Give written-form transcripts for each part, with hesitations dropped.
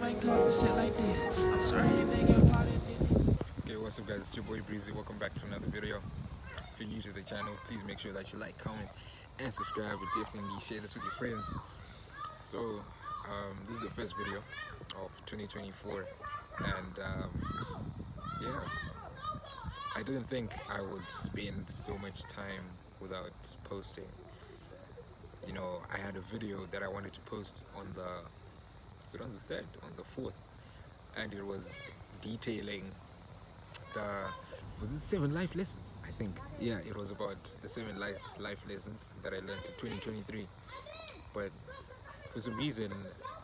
might come and shit like this. I'm sorry, I beg your pardon. Okay, what's up guys, it's your boy Breezy. Welcome back to another video. If you're new to the channel, please make sure that you like, comment, and subscribe, and definitely share this with your friends. So, this is the first video of 2024, and yeah, I didn't think I would spend so much time without posting. You know, I had a video that I wanted to post on on the 3rd, on the 4th, and it was detailing was it 7 life lessons, I think. Yeah, it was about the 7 life lessons that I learned in 2023, but for some reason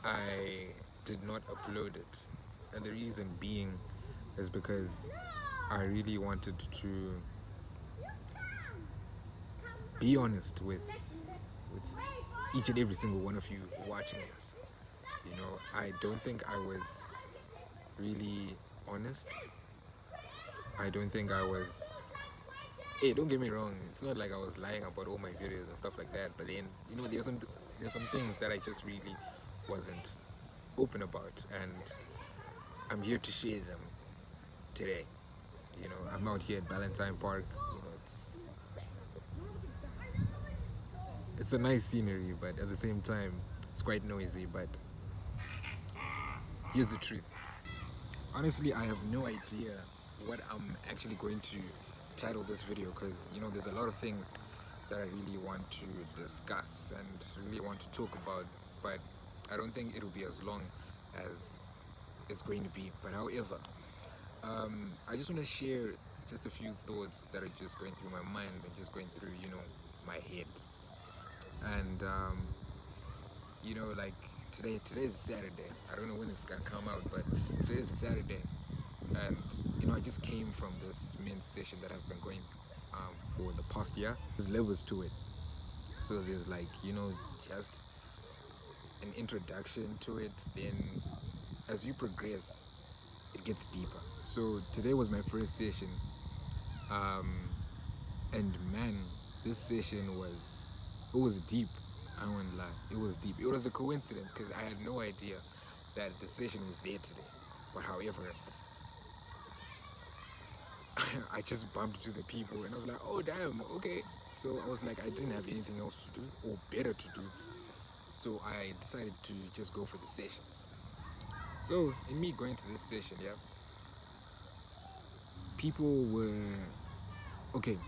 I did not upload it, and the reason being is because I really wanted to be honest with each and every single one of you watching this. You know, I don't think I was really honest. I don't think I was. Hey, don't get me wrong. It's not like I was lying about all my videos and stuff like that. But then, you know, there's some things that I just really wasn't open about, and I'm here to share them today. You know, I'm out here at Valentine Park. You know, it's a nice scenery, but at the same time, it's quite noisy. But here's the truth. Honestly, I have no idea what I'm actually going to title this video, because you know there's a lot of things that I really want to discuss and really want to talk about, but I don't think it'll be as long as it's going to be. But however, I just want to share just a few thoughts that are just going through my mind and just going through, you know, my head. And you know, like today's Saturday. I don't know when it's gonna come out, but today is a Saturday, and you know I just came from this men's session that I've been going for the past year. There's levels to it, so there's, like, you know, just an introduction to it, then as you progress it gets deeper. So today was my first session, and man, this session was deep. I won't lie, it was deep. It was a coincidence because I had no idea that the session was there today, but however I just bumped into the people and I was like, oh damn, okay. So I was like, I didn't have anything else to do or better to do, so I decided to just go for the session. So in me going to this session, yeah, people were okay.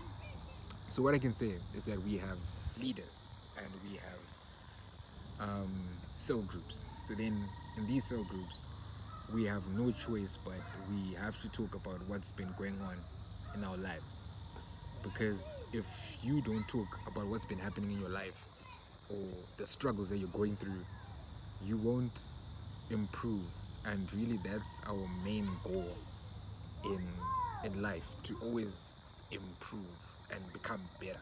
So what I can say is that we have leaders and we have cell groups. So then in these cell groups we have no choice, but we have to talk about what's been going on in our lives, because if you don't talk about what's been happening in your life or the struggles that you're going through, you won't improve. And really that's our main goal in life, to always improve and become better.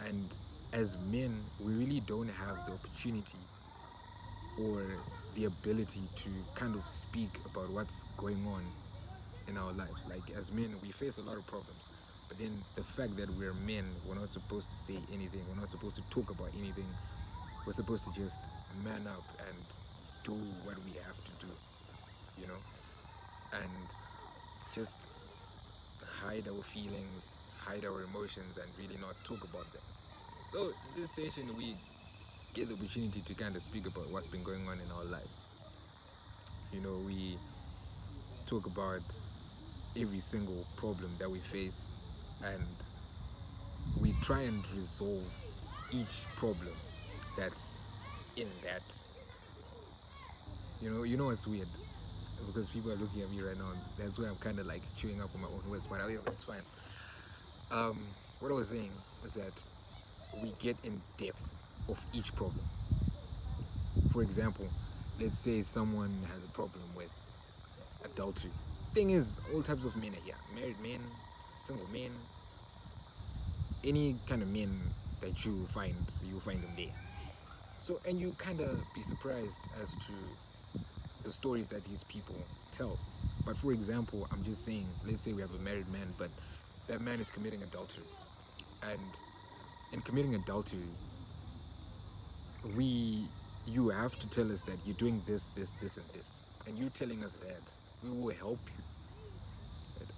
And as men, we really don't have the opportunity or the ability to kind of speak about what's going on in our lives. Like, as men, we face a lot of problems, but then the fact that we're men, we're not supposed to say anything, we're not supposed to talk about anything. We're supposed to just man up and do what we have to do, you know, and just hide our feelings, hide our emotions, and really not talk about them. So in this session we get the opportunity to kind of speak about what's been going on in our lives. You know, we talk about every single problem that we face, and we try and resolve each problem that's in that. You know what's weird, because people are looking at me right now, that's why I'm kind of like chewing up on my own words, but it's fine. What I was saying is that we get in depth of each problem. For example, let's say someone has a problem with adultery. Thing is, all types of men are here: married men, single men, any kind of men that you find them there. So, and you kind of be surprised as to the stories that these people tell. But for example, I'm just saying, let's say we have a married man, but that man is committing adultery, and in committing adultery, you have to tell us that you're doing this, and this, and you telling us that we will help you.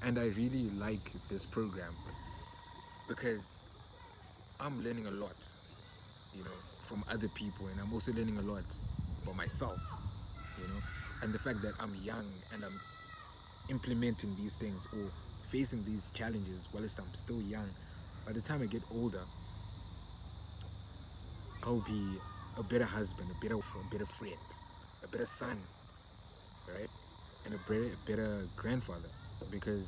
And I really like this program because I'm learning a lot, you know, from other people, and I'm also learning a lot about myself, you know, and the fact that I'm young and I'm implementing these things or facing these challenges whilst I'm still young. By the time I get older, I'll be a better husband, a better friend, a better son, right? And a better grandfather, because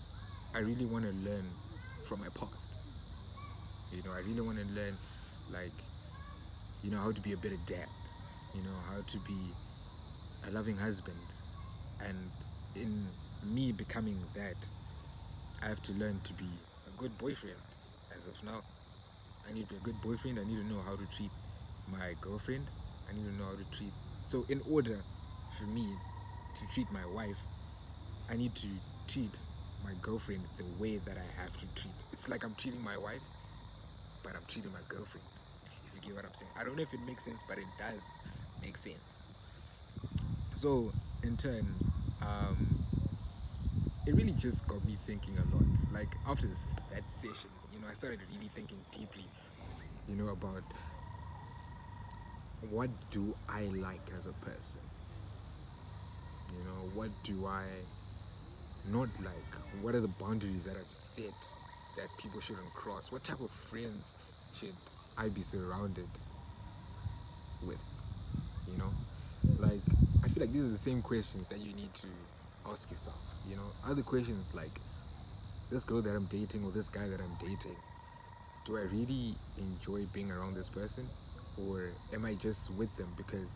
I really want to learn from my past. You know, I really want to learn, like, you know, how to be a better dad, you know, how to be a loving husband. And in me becoming that, I have to learn to be a good boyfriend. As of now, I need to be a good boyfriend. I need to know how to treat my girlfriend. I need to know how to treat. So, in order for me to treat my wife, I need to treat my girlfriend the way that I have to treat. It's like I'm treating my wife, but I'm treating my girlfriend. If you get what I'm saying. I don't know if it makes sense, but it does make sense. So, in turn, um, it really just got me thinking a lot. Like after that session, you know, I started really thinking deeply, you know, about what do I like as a person. You know, what do I not like? What are the boundaries that I've set that people shouldn't cross? What type of friends should I be surrounded with? You know, like I feel like these are the same questions that you need to ask yourself. You know, other questions like this girl that I'm dating or this guy that I'm dating, do I really enjoy being around this person, or am I just with them because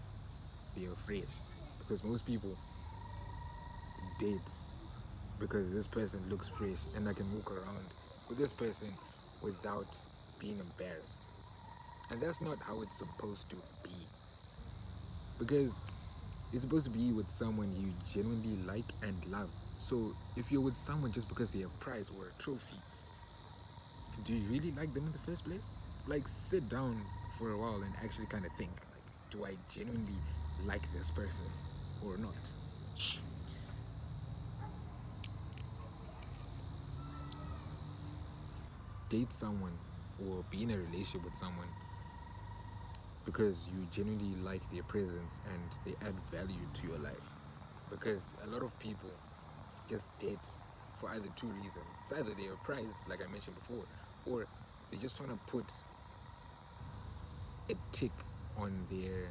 they are fresh? Because most people date because this person looks fresh and I can walk around with this person without being embarrassed. And that's not how it's supposed to be. Because you're supposed to be with someone you genuinely like and love. So if you're with someone just because they're a prize or a trophy, do you really like them in the first place? Like sit down for a while and actually kind of think, like, do I genuinely like this person or not? Date someone or be in a relationship with someone because you genuinely like their presence and they add value to your life. Because a lot of people just date for either two reasons. It's either they're a prize, like I mentioned before, or they just want to put a tick on their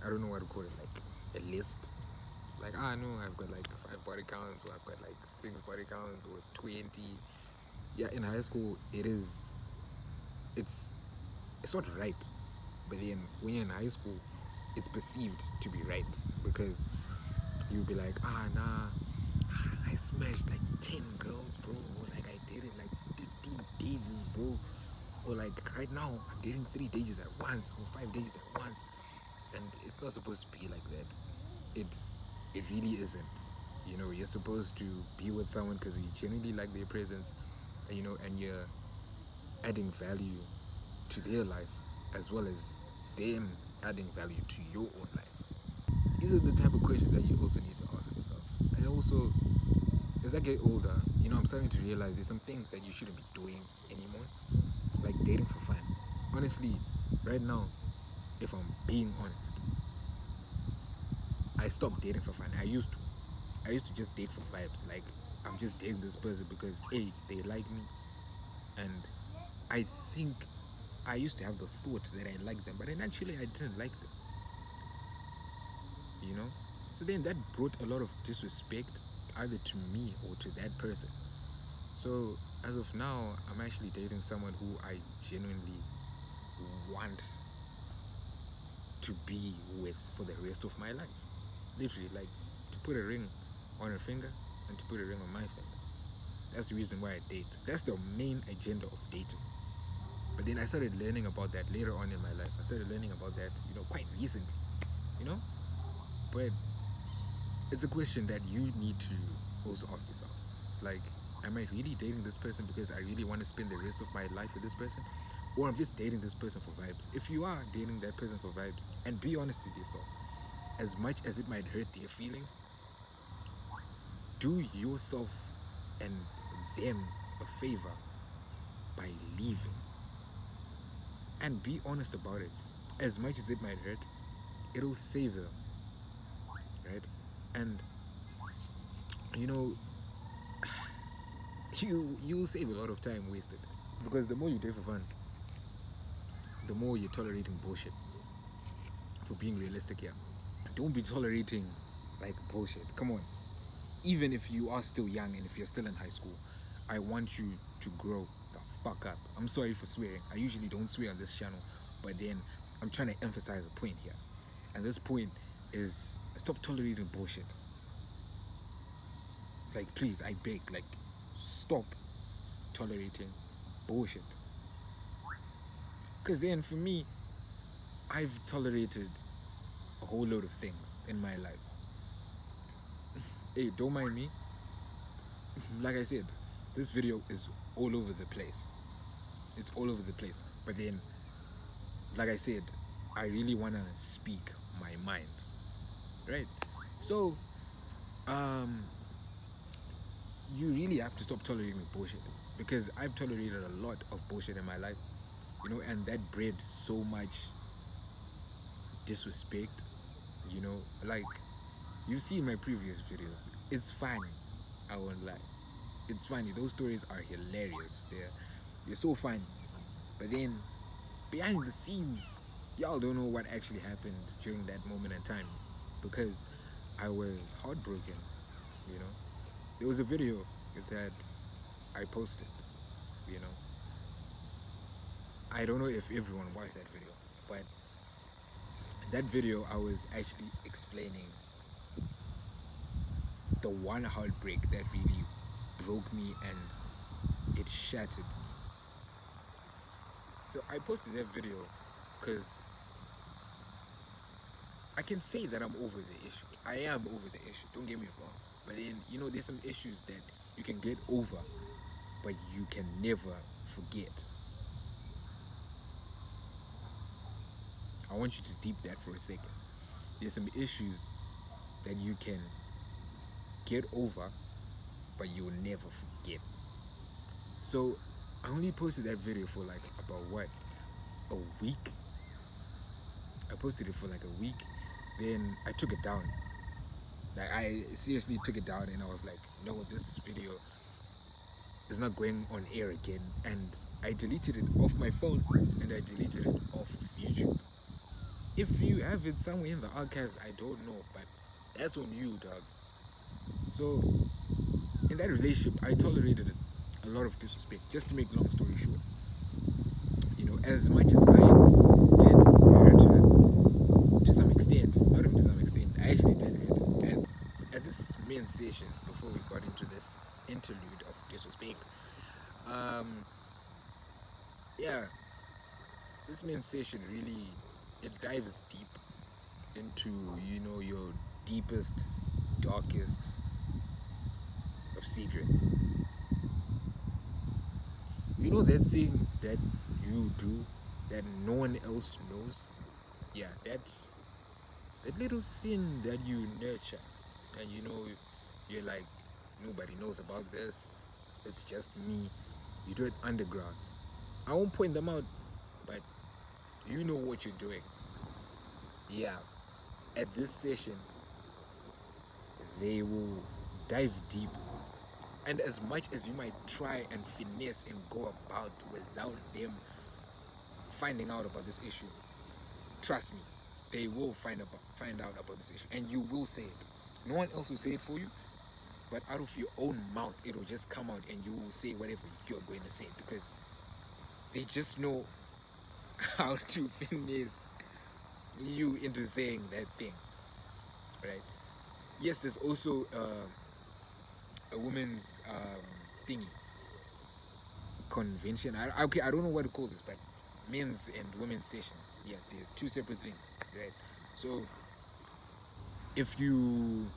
I don't know what to call it, like a list. Like I know I've got like 5 body counts, or I've got like 6 body counts, or 20. Yeah, in high school it's it's not right, but then when you're in high school, it's perceived to be right because you'll be like, nah, I smashed like 10 girls, bro, or like I dated like 15 dates, bro, or like right now I'm dating 3 dates at once or 5 dates at once, and it's not supposed to be like that. It really isn't. You know, you're supposed to be with someone because you genuinely like their presence, and, you know, and you're adding value to their life as well as them adding value to your own life. These are the type of questions that you also need to ask yourself. And also, as I get older, you know, I'm starting to realize there's some things that you shouldn't be doing anymore, like dating for fun. Honestly, right now, if I'm being honest, I stopped dating for fun. I used to just date for vibes. Like I'm just dating this person because A, they like me, and I think I used to have the thought that I liked them, but then actually I didn't like them. You know? So then that brought a lot of disrespect either to me or to that person. So as of now, I'm actually dating someone who I genuinely want to be with for the rest of my life. Literally, like to put a ring on her finger and to put a ring on my finger. That's the reason why I date. That's the main agenda of dating. But then I started learning about that later on in my life. I started learning about that, you know, quite recently, you know? But it's a question that you need to also ask yourself. Like, am I really dating this person because I really want to spend the rest of my life with this person? Or I'm just dating this person for vibes? If you are dating that person for vibes, and be honest with yourself, as much as it might hurt their feelings, do yourself and them a favor by leaving, and be honest about it. As much as it might hurt, it'll save them, right? And you know, you'll save a lot of time wasted, because the more you do for fun, the more you're tolerating bullshit. For being realistic here, don't be tolerating like bullshit. Come on. Even if you are still young and if you're still in high school, I want you to grow the fuck up. I'm sorry for swearing. I usually don't swear on this channel, but then I'm trying to emphasize a point here. And this point is, stop tolerating bullshit. Like, please, I beg, like, stop tolerating bullshit. Because then for me, I've tolerated a whole load of things in my life. Hey, don't mind me. Like I said, this video is all over the place. It's all over the place. But then, like I said, I really want to speak my mind. Right? So, you really have to stop tolerating bullshit. Because I've tolerated a lot of bullshit in my life. You know, and that bred so much disrespect. You know, like, you see in my previous videos, it's funny. I won't lie. It's funny. Those stories are hilarious. They're so funny. But then, behind the scenes, y'all don't know what actually happened during that moment in time, because I was heartbroken. You know, there was a video that I posted. You know, I don't know if everyone watched that video, but that video I was actually explaining the one heartbreak that really broke me and it shattered me. So I posted that video because I can say that I'm over the issue. I am over the issue, don't get me wrong. But then, you know, there's some issues that you can get over, but you can never forget. I want you to deep that for a second. There's some issues that you can get over, but you'll never forget. So I only posted that video for like about what, a week. I posted it for like a week, then I took it down. Like, I seriously took it down, and I was like, no, this video is not going on air again. And I deleted it off my phone, and I deleted it off of YouTube. If you have it somewhere in the archives, I don't know, but that's on you, dog. So in that relationship, I tolerated a lot of disrespect. Just to make long story short, you know, as much as I did hurt her to some extent, not even to some extent, I actually did hurt her. And at this main session, before we got into this interlude of disrespect, yeah, this main session really, it dives deep into, you know, your deepest, darkest of secrets. You know that thing that you do that no one else knows? Yeah, that's that little sin that you nurture, and you know, you're like, nobody knows about this, it's just me. You do it underground. I won't point them out, but you know what you're doing. Yeah, at this session, they will dive deep. And as much as you might try and finesse and go about without them finding out about this issue, trust me, they will find out about this issue, and you will say it. No one else will say it for you, but out of your own mouth, it will just come out, and you will say whatever you're going to say, because they just know how to finesse you into saying that thing, right? Yes, there's also a women's thingy convention. Okay, I don't know what to call this, but men's and women's sessions. Yeah, they're two separate things, right? So if you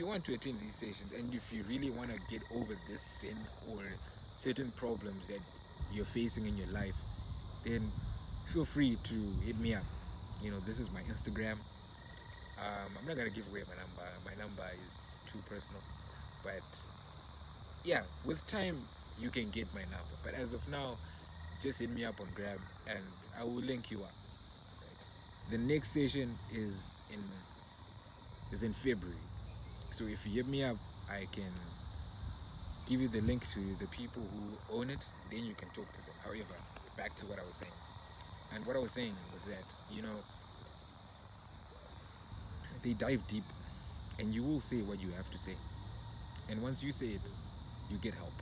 want to attend these sessions, and if you really want to get over this sin or certain problems that you're facing in your life, then feel free to hit me up. You know, this is my Instagram. I'm not gonna give away my number. My number is too personal, but yeah, with time you can get my number. But as of now, just hit me up on Grab, and I will link you up. Right? The next session in in February. So if you hit me up, I can give you the link to the people who own it. Then you can talk to them. However, back to what I was saying. And what I was saying was that, they dive deep and you will say what you have to say. And once you say it, you get help.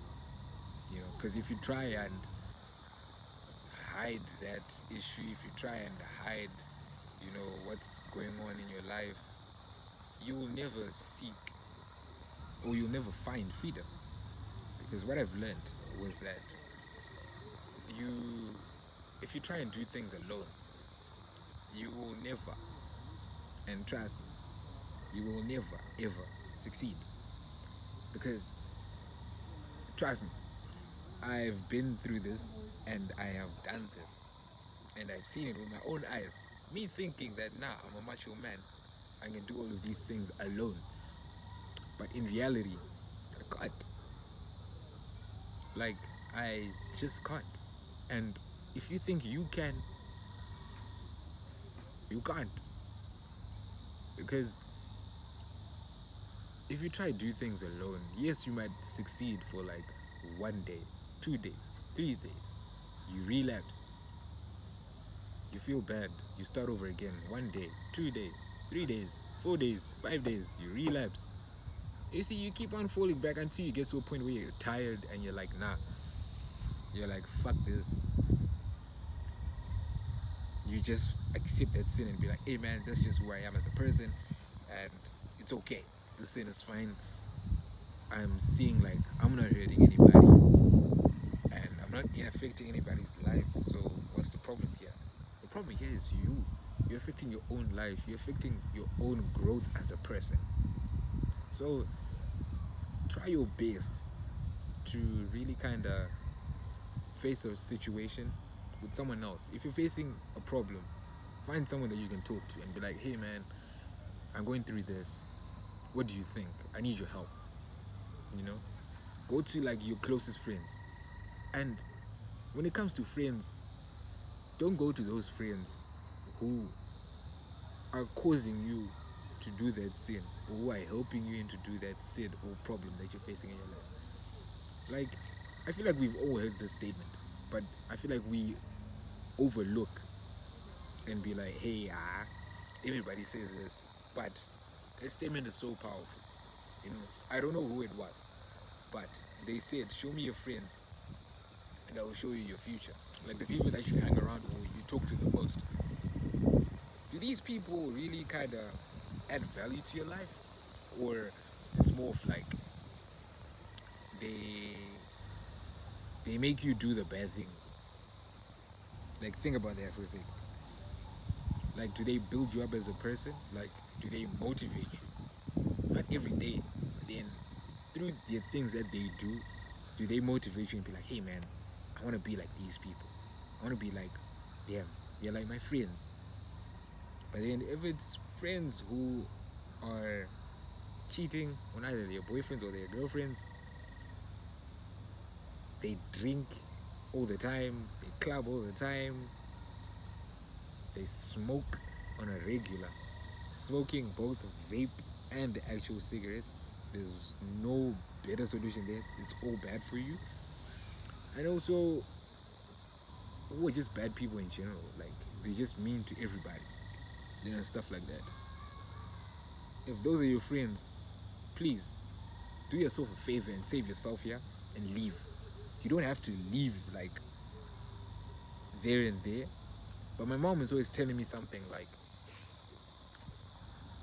Because if you try and hide that issue, if you try and hide, what's going on in your life, you will never seek or you'll never find freedom. Because what I've learned was that you, if you try and do things alone, you will never, and trust me, you will never ever succeed. Because trust me, I've been through this and I have done this and I've seen it with my own eyes. Me thinking that nah, I'm a macho man, I can do all of these things alone. But in reality, I can't. Like, I just can't. And if you think you can, you can't. Because if you try to do things alone, yes, you might succeed for like 1 day, 2 days, 3 days. You relapse. You feel bad. You start over again. 1 day, 2 days, 3 days, 4 days, 5 days. You relapse. You see, you keep on falling back until you get to a point where you're tired and you're like, nah. You're like, fuck this. You just accept that sin and be like, hey man, that's just who I am as a person, and it's okay. The sin is fine. I'm seeing like I'm not hurting anybody and I'm not affecting anybody's life. So what's the problem here? The problem here is you. You're affecting your own life. You're affecting your own growth as a person. So try your best to really kind of face a situation with someone else. If you're facing a problem, find someone that you can talk to and be like, hey man, I'm going through this. What do you think? I need your help. Go to like your closest friends. And when it comes to friends, don't go to those friends who are causing you to do that sin or who are helping you into do that sin or problem that you're facing in your life. Like, I feel like we've all heard this statement, but I feel like we overlook and be like, hey, everybody says this, but this statement is so powerful. I don't know who it was, but they said, show me your friends and I will show you your future. Like the people that you hang around or you talk to the most. Do these people really kind of add value to your life? Or it's more of like they they make you do the bad things? Like, think about that for a second. Like, do they build you up as a person? Like, do they motivate you? Not every day, but then through the things that they do they motivate you and be like, hey man, I want to be like these people. I want to be like them. They're like my friends. But then if it's friends who are cheating on either their boyfriends or their girlfriends, they drink all the time, they club all the time, they smoke on a regular. Smoking both vape and actual cigarettes, there's no better solution there. It's all bad for you. And also, we're just bad people in general. Like, they just mean to everybody, stuff like that. If those are your friends, please do yourself a favor and save yourself here and leave. You don't have to leave like there and there. But my mom is always telling me something like,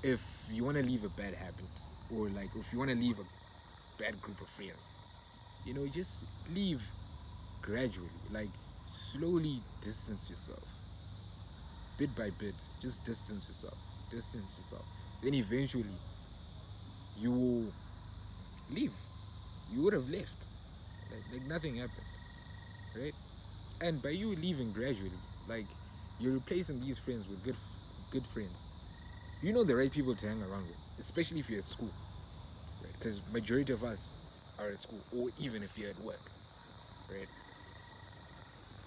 if you want to leave a bad habit or like if you want to leave a bad group of friends, just leave gradually. Like, slowly distance yourself. Bit by bit, just distance yourself. Distance yourself. Then eventually, you will leave. You would have left. Like nothing happened. Right? And by you leaving gradually, like, you're replacing these friends with good friends. you know the right people to hang around with, especially if you're at school, right? Because majority of us are at school, or even if you're at work, right?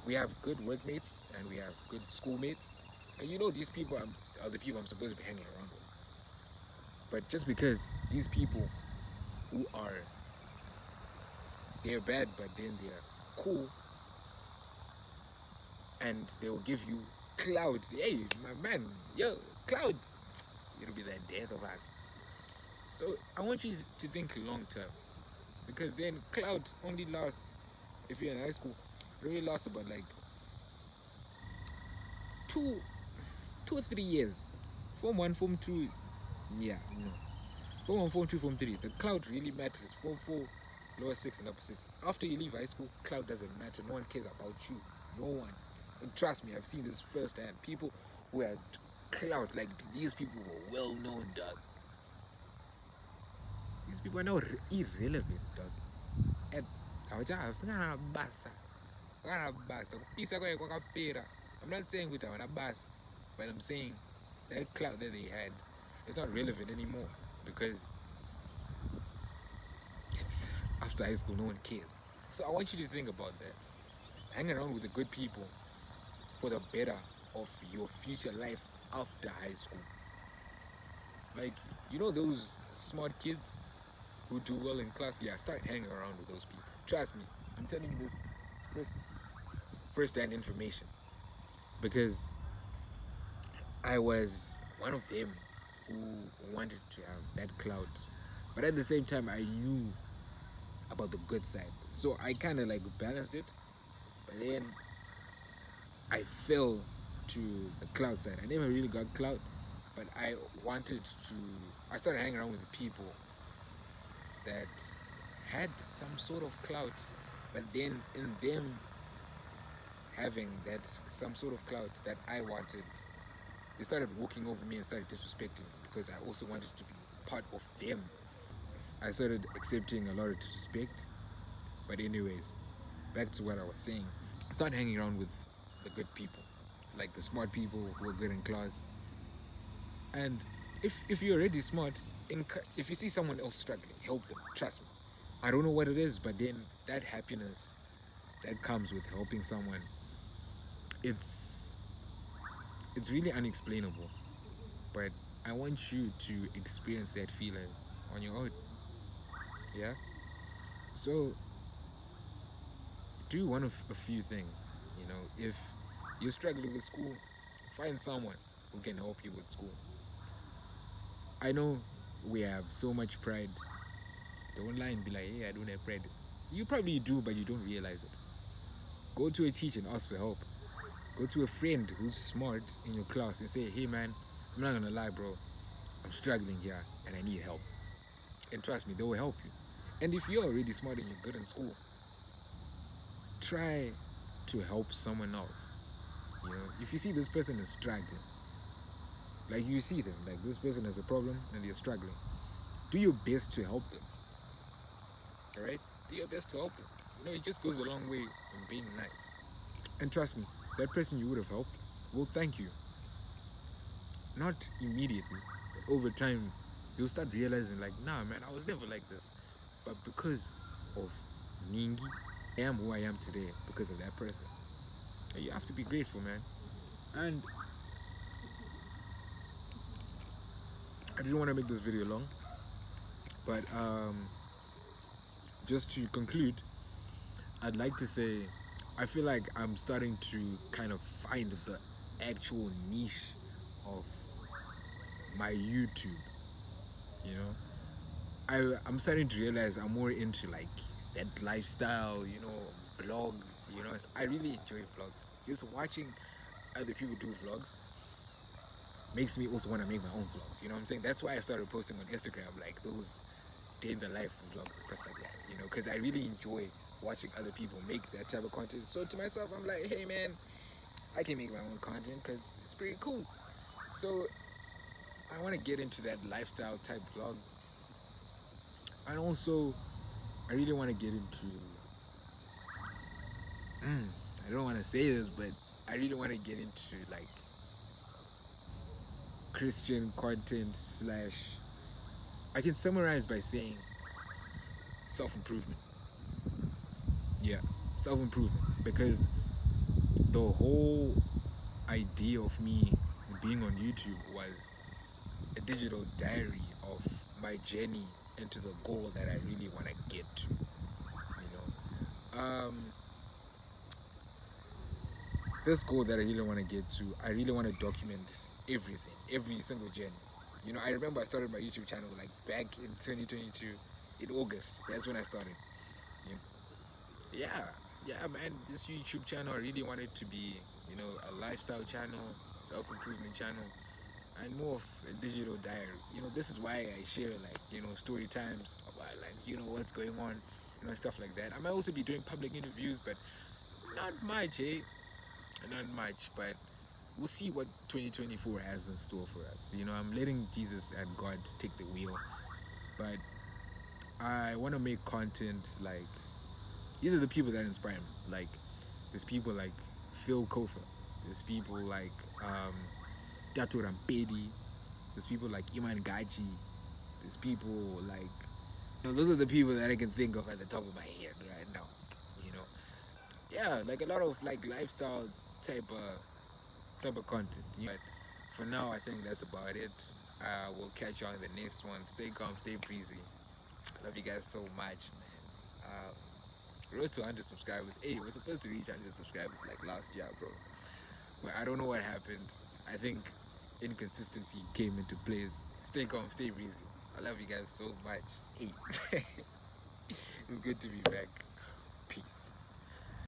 We have good workmates and we have good schoolmates, and you know these people are the people I'm supposed to be hanging around with. But just because these people who are they're bad, but then they're cool, and they will give you clouds. Hey, my man, yo, clouds. It'll be the death of us. So I want you to think long term, because then clouds only last if you're in high school. It only lasts about like two, 2 or 3 years. Form one, form two, yeah, no. Form one, form two, form three. The cloud really matters. Form four, lower six, and upper six. After you leave high school, cloud doesn't matter. No one cares about you. No one. And trust me, I've seen this firsthand. People who had cloud, like these people were well known, dog. These people are now irrelevant, dog. And I'm not saying with our bus, but I'm saying that cloud that they had is not relevant anymore because it's after high school, no one cares. So I want you to think about that. Hang around with the good people for the better of your future life after high school. Like, you know those smart kids who do well in class? Yeah, start hanging around with those people. Trust me, I'm telling you this first-hand information because I was one of them who wanted to have that cloud. But at the same time, I knew about the good side. So I kind of like balanced it. But then I fell to the cloud side. I never really got cloud, but I wanted to. I started hanging around with people that had some sort of clout, but then in them having that some sort of clout that I wanted, they started walking over me and started disrespecting me because I also wanted to be part of them. I started accepting a lot of disrespect. But anyways, back to what I was saying. I started hanging around with the good people, like the smart people who are good in class. And if you're already smart, if you see someone else struggling, help them. Trust me. I don't know what it is, but then that happiness that comes with helping someone, it's it's really unexplainable. But I want you to experience that feeling on your own. Yeah. So do one of a few things. You know, if you're struggling with school, find someone who can help you with school. I know we have so much pride. Don't lie and be like, hey, I don't have pride. You probably do, but you don't realize it. Go to a teacher and ask for help. Go to a friend who's smart in your class and say, hey man, I'm not gonna lie, bro. I'm struggling here and I need help. And trust me, they will help you. And if you're already smart and you're good in school, try to help someone else. You know, if you see this person is struggling, like you see them, like this person has a problem and they're struggling, do your best to help them. All right? Do your best to help them. You know, it just goes a long way in being nice. And trust me, that person you would have helped will thank you. Not immediately, but over time, you'll start realizing, like, nah, man, I was never like this. But because of Ningi, I am who I am today because of that person. And you have to be grateful, man. And I didn't want to make this video long, but just to conclude, I'd like to say I feel like I'm starting to kind of find the actual niche of my YouTube. You know, I'm starting to realize I'm more into like that lifestyle. You know, vlogs. You know, I really enjoy vlogs. Just watching other people do vlogs makes me also want to make my own vlogs. You know what I'm saying? That's why I started posting on Instagram, like those day in the life vlogs and stuff like that. You know, because I really enjoy watching other people make that type of content. So to myself, I'm like, hey man, I can make my own content because it's pretty cool. So I want to get into that lifestyle type vlog, and also I really want to get into. I don't want to say this, but I really want to get into like Christian content slash, I can summarize by saying self-improvement. Yeah, self-improvement, because the whole idea of me being on YouTube was a digital diary of my journey into the goal that I really want to get to. This goal that I really want to get to, I really want to document everything, every single journey. I remember I started my YouTube channel like back in 2022, in August. That's when I started. You Yeah, yeah, man. This YouTube channel, I really want it to be, a lifestyle channel, self-improvement channel, and more of a digital diary. This is why I share like, story times about like, what's going on, stuff like that. I might also be doing public interviews, but not much, not much. But we'll see what 2024 has in store for us. I'm letting Jesus and God take the wheel, but I want to make content like, these are the people that inspire me. Like, there's people like Phil Kofa. There's people like Tato Rampedi. There's people like Iman Gaji. There's people like, those are the people that I can think of at the top of my head right now. You know, yeah, like a lot of like lifestyle type of content. But for now, I think that's about it. We'll catch you on the next one. Stay calm, stay breezy. I love you guys so much, man. Road to 100 subscribers. Hey, we're supposed to reach 100 subscribers like last year, bro. But I don't know what happened. I think inconsistency came into place. Stay calm, stay breezy. I love you guys so much. Hey, it's good to be back. Peace.